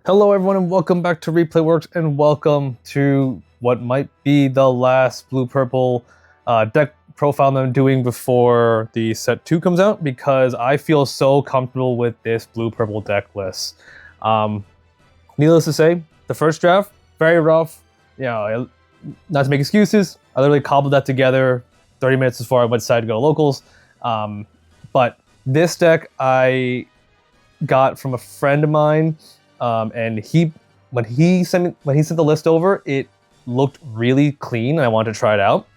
Hello everyone and welcome back to Replay Works and welcome to what might be the last blue-purple deck profile that I'm doing before the set 2 comes out because I feel so comfortable with this blue-purple deck list. Needless to say, the first draft, very rough. You know, not to make excuses, I literally cobbled that together 30 minutes before I went decided to go to locals. But this deck I got from a friend of mine. And when he sent the list over, it looked really clean, and I wanted to try it out.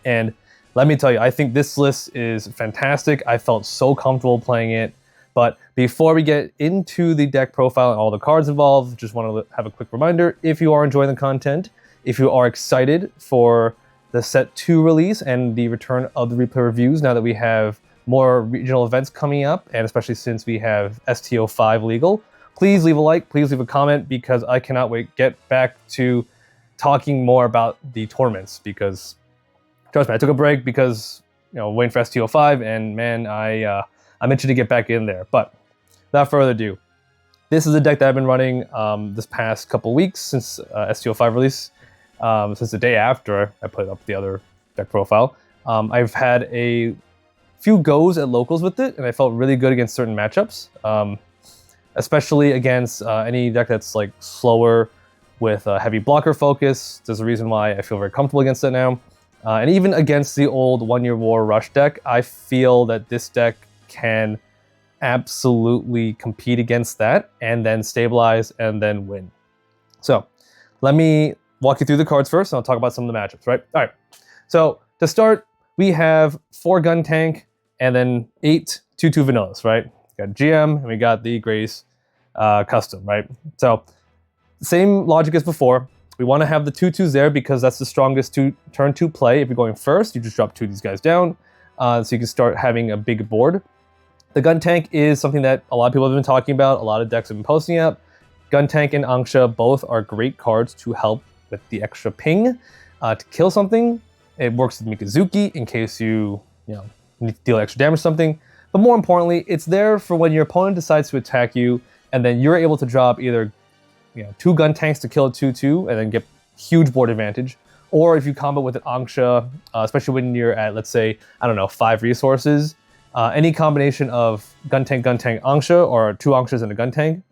And let me tell you, I think this list is fantastic. I felt so comfortable playing it. But before we get into the deck profile and all the cards involved, just want to have a quick reminder: if you are enjoying the content, if you are excited for the set 2 release and the return of the replay reviews, now that we have more regional events coming up, and especially since we have STO5 legal. Please leave a like, please leave a comment, because I cannot wait to get back to talking more about the tournaments, because trust me, I took a break because, waiting for STO5, and man, I'm itching to get back in there. But without further ado, this is a deck that I've been running this past couple weeks since STO5 release, since the day after I put up the other deck profile. I've had a few goes at locals with it, and I felt really good against certain matchups. Especially against any deck that's like slower with a heavy blocker focus. There's a reason why I feel very comfortable against it now. And even against the old One Year War Rush deck, I feel that this deck can absolutely compete against that and then stabilize and then win. So let me walk you through the cards first, and I'll talk about some of the matchups, right? All right. So to start, we have 4 guntank and then 8 2/2 vanillas, right? We got GM and we got the Grace custom, right? So same logic as before. We want to have the 2/2s there because that's the strongest turn 2 play. If you're going first, you just drop 2 of these guys down, so you can start having a big board. The guntank is something that a lot of people have been talking about. A lot of decks have been posting up. Guntank and anksha both are great cards to help with the extra ping to kill something. It works with Mikazuki in case you need to deal extra damage to something. But more importantly, it's there for when your opponent decides to attack you, and then you're able to drop either 2 guntanks to kill a 2/2 and then get huge board advantage, or if you combo with an anksha, especially when you're at, let's say, 5 resources, any combination of guntank, anksha, or 2 ankshas and a guntank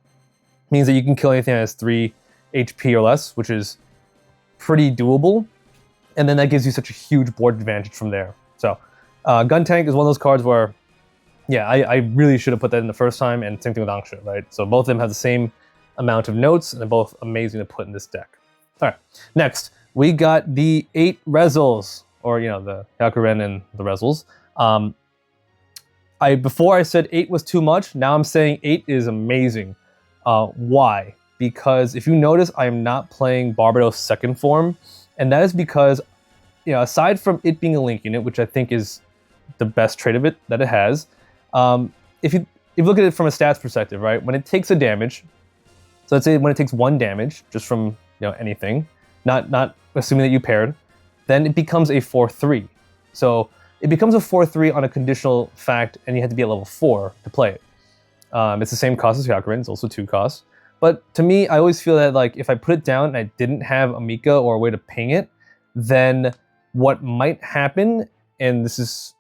means that you can kill anything that has 3 HP or less, which is pretty doable, and then that gives you such a huge board advantage from there. So guntank is one of those cards where I really should have put that in the first time, and same thing with anksha, right? So both of them have the same amount of notes, and they're both amazing to put in this deck. All right, next, we got the 8 rezels, or the Yakuren and the rezels. Before I said 8 was too much, now I'm saying 8 is amazing. Why? Because if you notice, I am not playing Barbatos second form, and that is because, aside from it being a link unit, which I think is the best trait of it that it has, if you look at it from a stats perspective, right, when it takes a damage, so let's say when it takes 1 damage just from anything, not assuming that you paired, then it becomes a 4/3. So it becomes a 4/3 on a conditional fact, and you have to be at level 4 to play it. It's the same cost as Yakuren, it's also 2 costs. But to me, I always feel that if I put it down and I didn't have a Mika or a way to ping it, then what might happen, and this is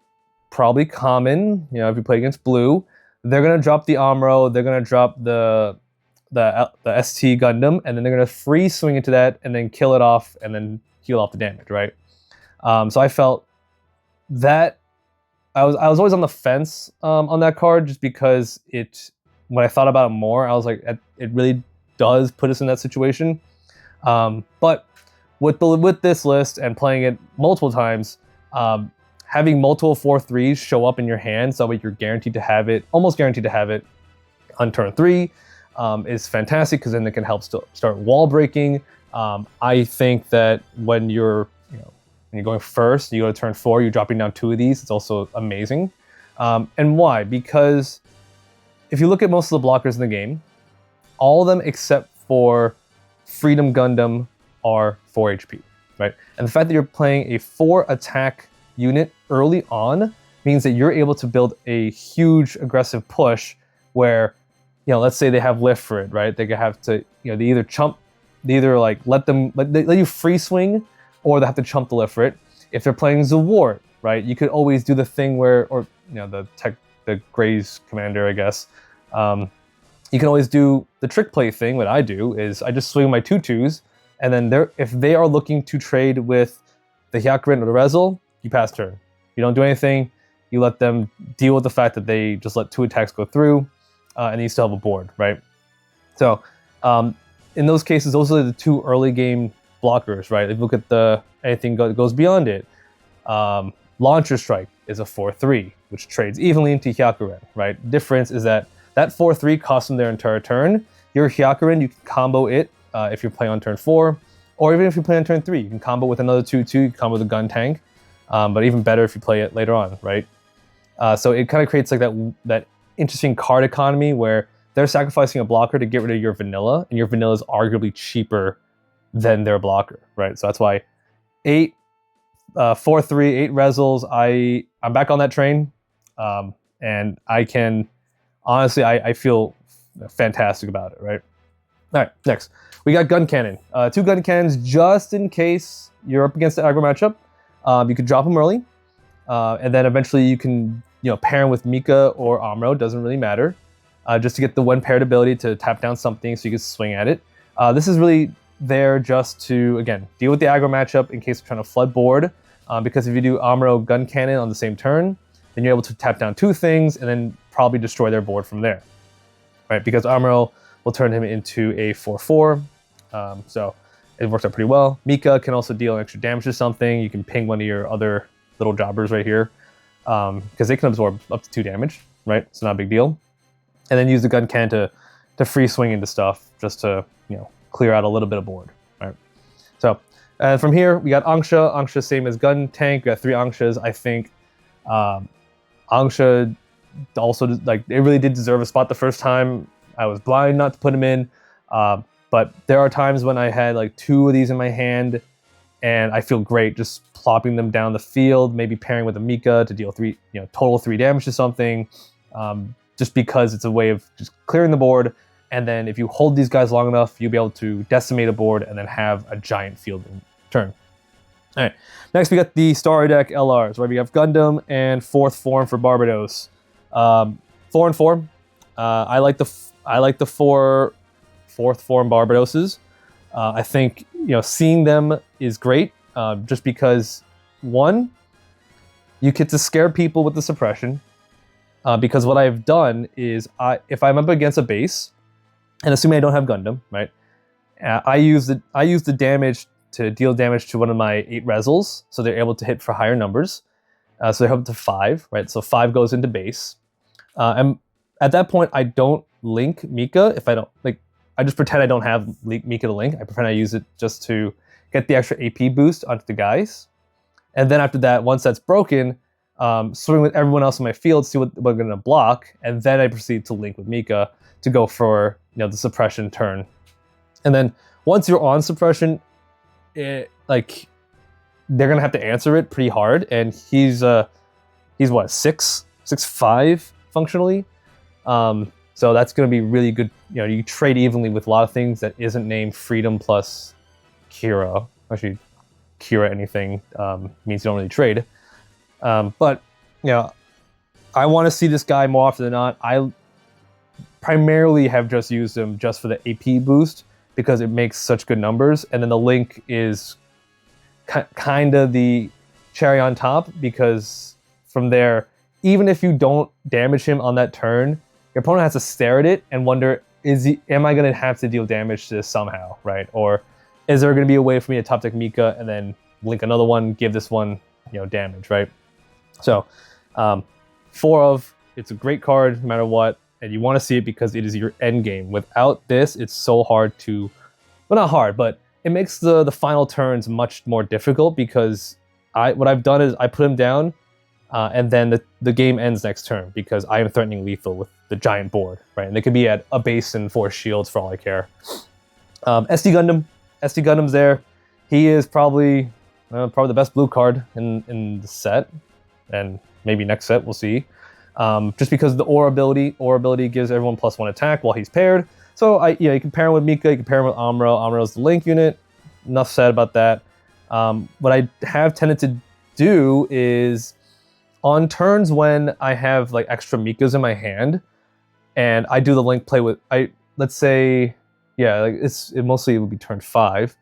probably common, if you play against blue, they're gonna drop the Amuro, they're gonna drop the ST Gundam, and then they're gonna free swing into that and then kill it off and then heal off the damage, right? So I felt that I was always on the fence on that card, just because when I thought about it more, I was like, it really does put us in that situation. But with this list and playing it multiple times, having multiple 4/3s show up in your hand, so that you're guaranteed to have it, almost guaranteed to have it on turn 3, is fantastic, because then it can help start wall breaking. I think that when you're going first, you go to turn 4, you're dropping down 2 of these. It's also amazing. And why? Because if you look at most of the blockers in the game, all of them except for Freedom Gundam are 4 HP, right? And the fact that you're playing a 4 attack unit early on means that you're able to build a huge aggressive push where let's say they have lift for it, right? They have to, they either chump, they either like let you free swing, or they have to chump the lift for it. If they're playing Zawart, right, you could always do the thing where, or the Gray's commander, I guess. You can always do the trick play thing. What I do is I just swing my 2/2s, and then if they are looking to trade with the Hyakurin or the Rezel, you pass turn. You don't do anything. You let them deal with the fact that they just let 2 attacks go through, and you still have a board, right? So in those cases, those are the 2 early game blockers, right? If you look at anything goes beyond it, Launcher Strike is a 4/3, which trades evenly into Hyakurin, right? Difference is that 4/3 costs them their entire turn. Your Hyakurin, you can combo it if you're playing on turn 4, or even if you play on turn 3, you can combo with another 2/2, you can combo with a guntank, but even better if you play it later on, right? So it kind of creates like that interesting card economy where they're sacrificing a blocker to get rid of your vanilla, and your vanilla is arguably cheaper than their blocker, right? So that's why 4/3, 8 rezels. I'm back on that train, and I can honestly I feel fantastic about it, right? All right, next we got gun cannon. 2 gun cannons just in case you're up against the aggro matchup. You could drop them early, and then eventually you can pair them with Mika or Amuro. Doesn't really matter, just to get the 1 paired ability to tap down something so you can swing at it. This is really there just to, again, deal with the aggro matchup in case you're trying to flood board, because if you do Amuro gun cannon on the same turn, then you're able to tap down 2 things and then probably destroy their board from there, right? Because Amuro will turn him into a 4/4, so it works out pretty well. Mika can also deal extra damage to something. You can ping one of your other little jobbers right here, because they can absorb up to 2 damage, right? It's not a big deal. And then use the gun cannon to free swing into stuff just to clear out a little bit of board, right? So from here we got Anksha. Anksha same as gun tank. We got 3 Ankshas. I think Anksha also, like, it really did deserve a spot the first time. I was blind not to put him in, but there are times when I had like 2 of these in my hand, and I feel great just plopping them down the field, maybe pairing with a Mika to deal total 3 damage to something, just because it's a way of just clearing the board. And then if you hold these guys long enough, you'll be able to decimate a board and then have a giant field in turn. All right, next we got the Starry Deck LRs, where we have Gundam and 4th form for Barbatos. 4 and 4. I like the 4th form Barbatoses. I think seeing them is great, just because 1, you get to scare people with the suppression. Because what I've done is if I'm up against a base, and assuming I don't have Gundam, right? I use the damage to deal damage to one of my 8 rezels, so they're able to hit for higher numbers. So they're up to 5, right? So 5 goes into base. And at that point, I don't link Mika. If I don't, like, I just pretend I don't have Mika to link. I pretend I use it just to get the extra AP boost onto the guys. And then after that, once that's broken, swing with everyone else in my field, see what we're going to block, and then I proceed to link with Mika to go for the suppression turn. And then once you're on suppression, they're gonna have to answer it pretty hard. And he's what, 6'5" functionally. So that's gonna be really good. You trade evenly with a lot of things that isn't named Freedom plus Kira. Actually, Kira anything means you don't really trade. But I want to see this guy more often than not. I primarily have just used him just for the AP boost because it makes such good numbers, and then the link is kind of the cherry on top, because from there, even if you don't damage him on that turn, your opponent has to stare at it and wonder, am I going to have to deal damage to this somehow, right? Or is there going to be a way for me to top deck Mika and then link another one, give this one damage, right? So 4 of, it's a great card no matter what, and you want to see it because it is your end game. Without this, it's so hard to, well, not hard, but it makes the final turns much more difficult, because what I've done is I put him down, and then the game ends next turn because I am threatening lethal with the giant board, right? And they could be at a base and 4 shields for all I care. SD Gundam's there. He is probably the best blue card in the set, and maybe next set, we'll see. just because the aura ability gives everyone +1 attack while he's paired. So you can pair him with Mika, you can pair him with Amuro. Amuro's the link unit. Enough said about that. What I have tended to do is on turns when I have like extra Mikas in my hand, and I do the link play with let's say, yeah, like it mostly would be turn 5.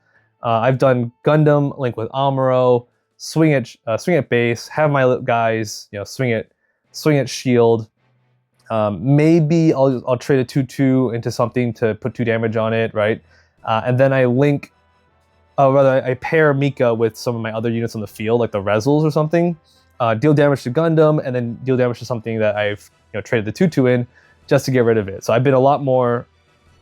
I've done Gundam link with Amuro, swing at base, have my guys, swing at shield. Maybe I'll trade a 2/2 into something to put 2 damage on it, right? And then I link. I pair Mika with some of my other units on the field, like the rezels or something. Deal damage to Gundam, and then deal damage to something that I've traded the 2/2 in, just to get rid of it. So I've been a lot more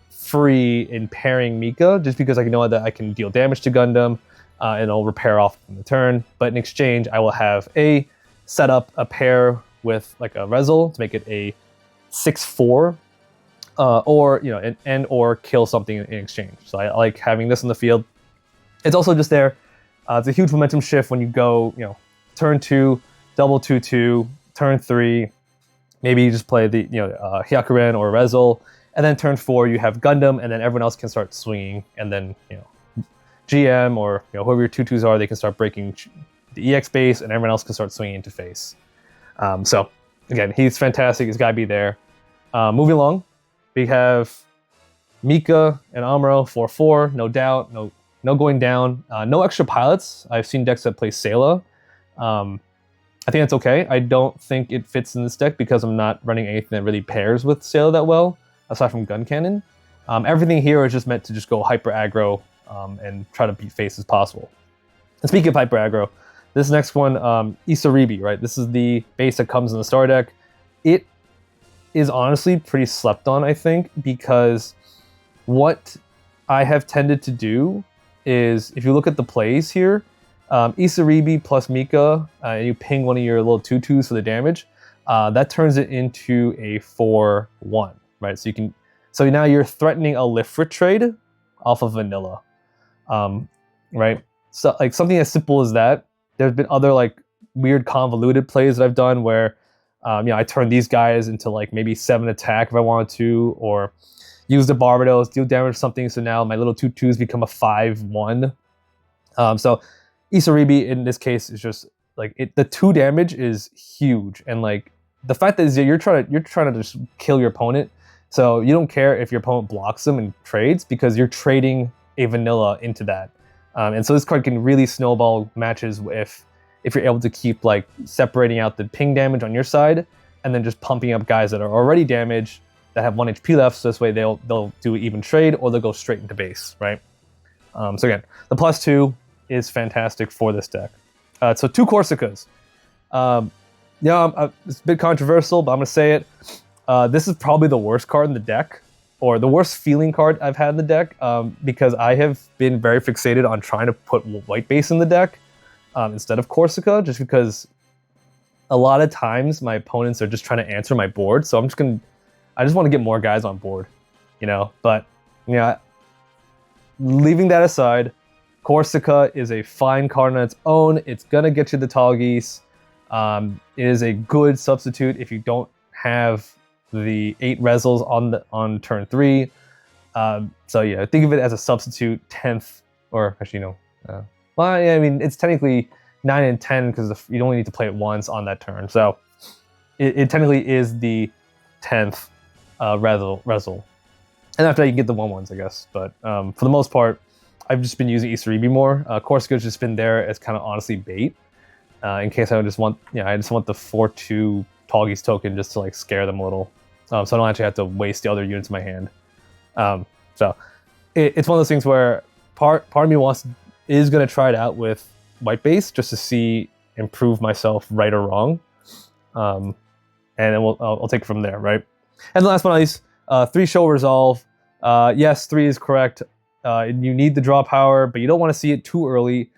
free in pairing Mika, just because I know that I can deal damage to Gundam, and it'll repair off in the turn. But in exchange, I will have set up a pair with like a rezel to make it a 6/4, or or kill something in exchange. So I like having this in the field. It's also just there. It's a huge momentum shift when you go, turn 2, double 2/2, turn 3, maybe you just play the Hyakuren or Rezel, and then turn 4 you have Gundam, and then everyone else can start swinging, and then GM or whoever your 2/2s are, they can start breaking the EX base, and everyone else can start swinging into face. So again, he's fantastic. He's got to be there. Moving along, we have Mika and Amuro 4/4, no doubt, no going down, no extra pilots. I've seen decks that play Sayla. I think that's okay. I don't think it fits in this deck because I'm not running anything that really pairs with Sayla that well, aside from Gun Cannon. Everything here is just meant to just go hyper aggro and try to beat face as possible. And speaking of hyper aggro, this next one, Isaribi, right? This is the base that comes in the star deck. It is honestly pretty slept on, I think, because what I have tended to do is, if you look at the plays here, Isaribi plus Mika, and you ping one of your little 2/2s for the damage, that turns it into a 4/1, right? So now you're threatening a Lifrit trade off of vanilla, right? So like something as simple as that. There's been other like weird convoluted plays that I've done where, I turn these guys into like maybe 7 attack if I wanted to, or use the Barbatos, deal damage to something, so now my little 2/2s become a 5/1. So Isaribi in this case is just like the 2 damage is huge, and like the fact that you're trying to just kill your opponent, so you don't care if your opponent blocks them and trades because you're trading a vanilla into that, and so this card can really snowball matches if you're able to keep like separating out the ping damage on your side and then just pumping up guys that are already damaged that have 1 HP left, so this way they'll do even trade or they'll go straight into base, right? So again, the +2 is fantastic for this deck. So 2 Corsicas. It's a bit controversial, but I'm gonna say it. This is probably the worst card in the deck, or the worst feeling card I've had in the deck, because I have been very fixated on trying to put white base in the deck instead of Corsica, just because a lot of times my opponents are just trying to answer my board, so I just want to get more guys on board, but leaving that aside, Corsica is a fine card on its own. It's gonna get you the Tallgeese. It is a good substitute if you don't have the 8 rezels on turn 3. So yeah, think of it as a substitute 10th, or actually it's technically 9 and 10 because you only need to play it once on that turn. So it technically is the 10th rezel. And after that, you can get the 1/1s, I guess. But for the most part, I've just been using Isaribi more. Corsica's just been there as kind of honestly bait, in case I just want the 4/2 Tallgeese token just to like scare them a little, so I don't actually have to waste the other units in my hand. So it's one of those things where part of me is going to try it out with white base just to improve myself right or wrong, and then I'll take it from there, right? And the last but not least, 3 show resolve. Yes, 3 is correct. You need the draw power, but you don't want to see it too early.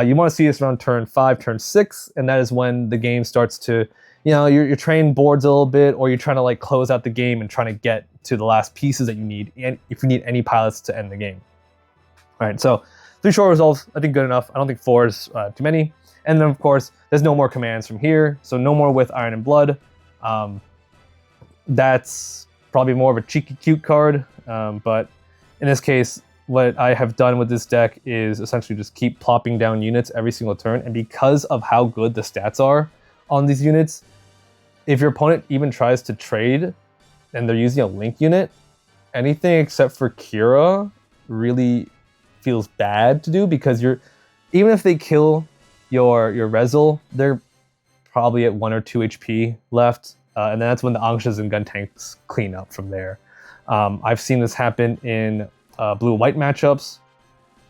You want to see this around turn 5, turn 6, and that is when the game starts to, you're training boards a little bit, or you're trying to like close out the game and trying to get to the last pieces that you need, and if you need any pilots to end the game. All right, so 3 short resolves, I think good enough. I don't think 4 is too many. And then of course, there's no more commands from here, so no more with Iron and Blood. that's probably more of a cheeky cute card. But in this case, what I have done with this deck is essentially just keep plopping down units every single turn. And because of how good the stats are on these units, if your opponent even tries to trade and they're using a link unit, anything except for Kira really feels bad to do, because even if they kill your Rezel, they're probably at 1 or 2 HP left, and that's when the Anksas and guntanks clean up from there. I've seen this happen in blue-white matchups,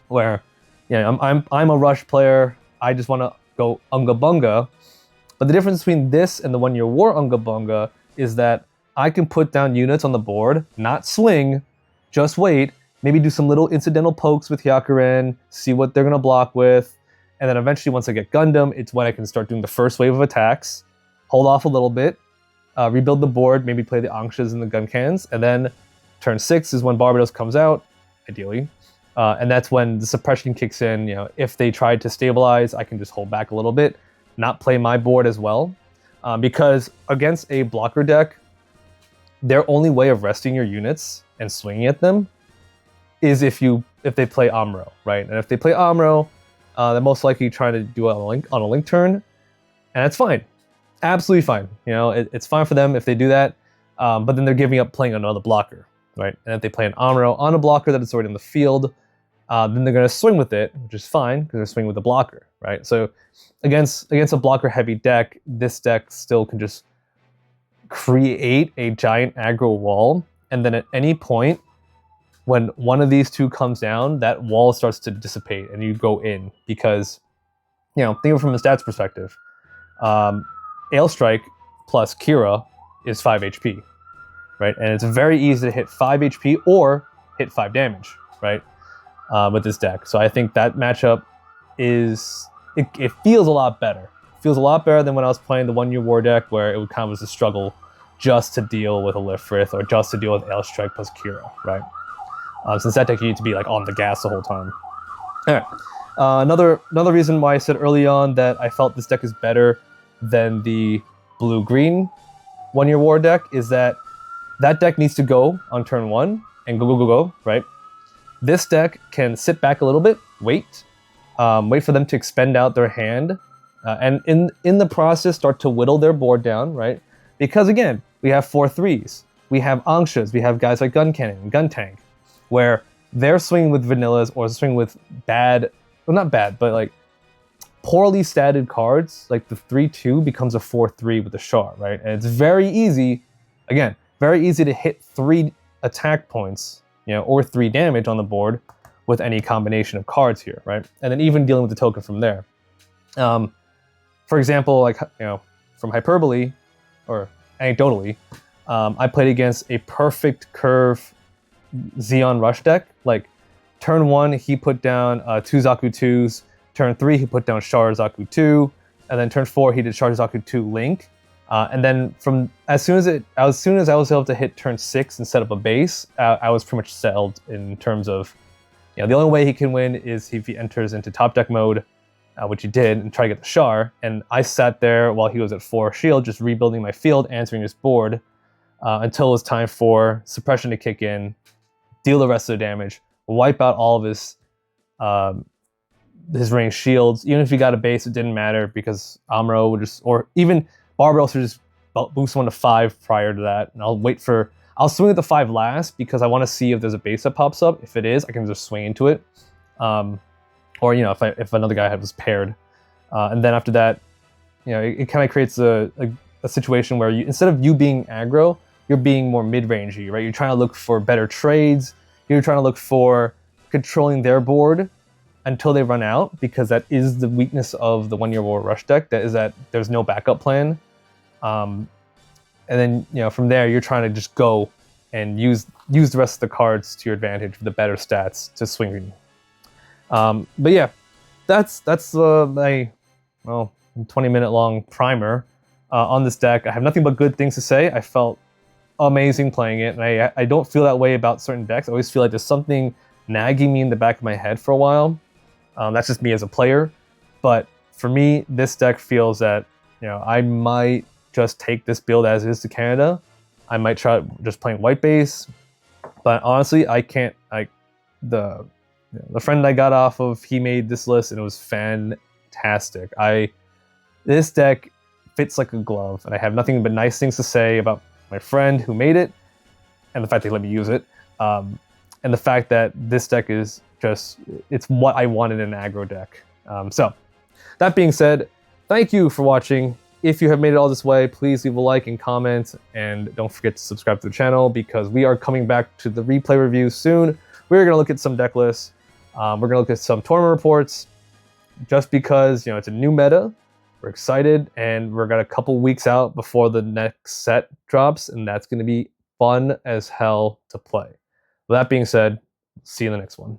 where I'm a rush player. I just want to go Unga Bunga, but the difference between this and the One-Year War Unga Bunga is that I can put down units on the board, not swing, just wait, maybe do some little incidental pokes with Hyakuren, see what they're going to block with, and then eventually once I get Gundam, it's when I can start doing the first wave of attacks, hold off a little bit, rebuild the board, maybe play the Ankshas and the gun cans, and then turn 6 is when Barbatos comes out, ideally, and that's when the suppression kicks in. If they tried to stabilize, I can just hold back a little bit, not play my board as well, because against a blocker deck, their only way of resting your units and swinging at them is if they play Amuro, right? And if they play Amuro, they're most likely trying to do it on a link turn, and that's fine, absolutely fine. It's fine for them if they do that, but then they're giving up playing another blocker, right? And if they play an Amuro on a blocker that is already in the field, then they're going to swing with it, which is fine because they're swinging with the blocker, right? So against a blocker-heavy deck, this deck still can just create a giant aggro wall, and then at any point when one of these two comes down, that wall starts to dissipate and you go in, because think of it from a stats perspective. Ale Strike plus Kira is 5 HP, right? And it's very easy to hit 5 HP or hit 5 damage, right? With this deck. So I think that matchup it feels a lot better. Feels a lot better than when I was playing the One-Year War deck, where it kind of was a struggle just to deal with a Lifrith or just to deal with Ale Strike plus Kira, right? Since that deck you need to be like on the gas the whole time. All right. Another reason why I said early on that I felt this deck is better than the blue-green One-Year War deck is that deck needs to go on turn 1 and go, right? This deck can sit back a little bit, wait for them to expend out their hand, and in the process start to whittle their board down, right? Because again, we have 4/3s, we have Ankshas, we have guys like Gun Cannon and Guntank, where they're swinging with vanillas or swinging with not bad, but like poorly statted cards, like the 3/2 becomes a 4/3 with the Char, right? And it's very easy to hit 3 attack points, or 3 damage on the board with any combination of cards here, right? And then even dealing with the token from there. For example, like from Hyperbole, or anecdotally, I played against a perfect curve Zeon rush deck. Like turn 1, he put down 2 Zaku 2s. Turn 3, he put down Char Zaku 2, and then turn 4, he did Char Zaku 2 Link. And then as soon as I was able to hit turn 6 and set up a base, I was pretty much settled in terms of, the only way he can win is if he enters into top deck mode, which he did, and try to get the Char. And I sat there while he was at 4 shield, just rebuilding my field, answering his board, until it was time for Suppression to kick in, deal the rest of the damage, wipe out all of his ranged shields. Even if he got a base, it didn't matter, because Amuro would just, or even Barbatos would just boost 1 to 5 prior to that, and I'll swing at the 5 last because I want to see if there's a base that pops up. If it is, I can just swing into it. Or if another guy was paired, and then after that, it kind of creates a situation where instead of you being aggro, you're being more mid-rangey, right? You're trying to look for better trades. You're trying to look for controlling their board until they run out, because that is the weakness of the One-Year War rush deck. That is that there's no backup plan. And then from there you're trying to just go and use the rest of the cards to your advantage with the better stats to swing. But yeah, that's my 20-minute long primer on this deck. I have nothing but good things to say. I felt amazing playing it, and I don't feel that way about certain decks. I always feel like there's something nagging me in the back of my head for a while. That's just me as a player. But for me, this deck feels that I might just take this build as is to Canada, I might try just playing white base, but honestly, I can't. The friend I got off of, he made this list and it was fantastic. This deck fits like a glove, and I have nothing but nice things to say about my friend who made it, and the fact they let me use it, and the fact that this deck is it's what I wanted in an aggro deck. So, that being said, thank you for watching. If you have made it all this way, please leave a like and comment, and don't forget to subscribe to the channel because we are coming back to the replay reviews soon. We're going to look at some deck lists. We're going to look at some tournament reports just because, it's a new meta. We're excited, and we're got a couple weeks out before the next set drops, and that's going to be fun as hell to play. With that being said, see you in the next one.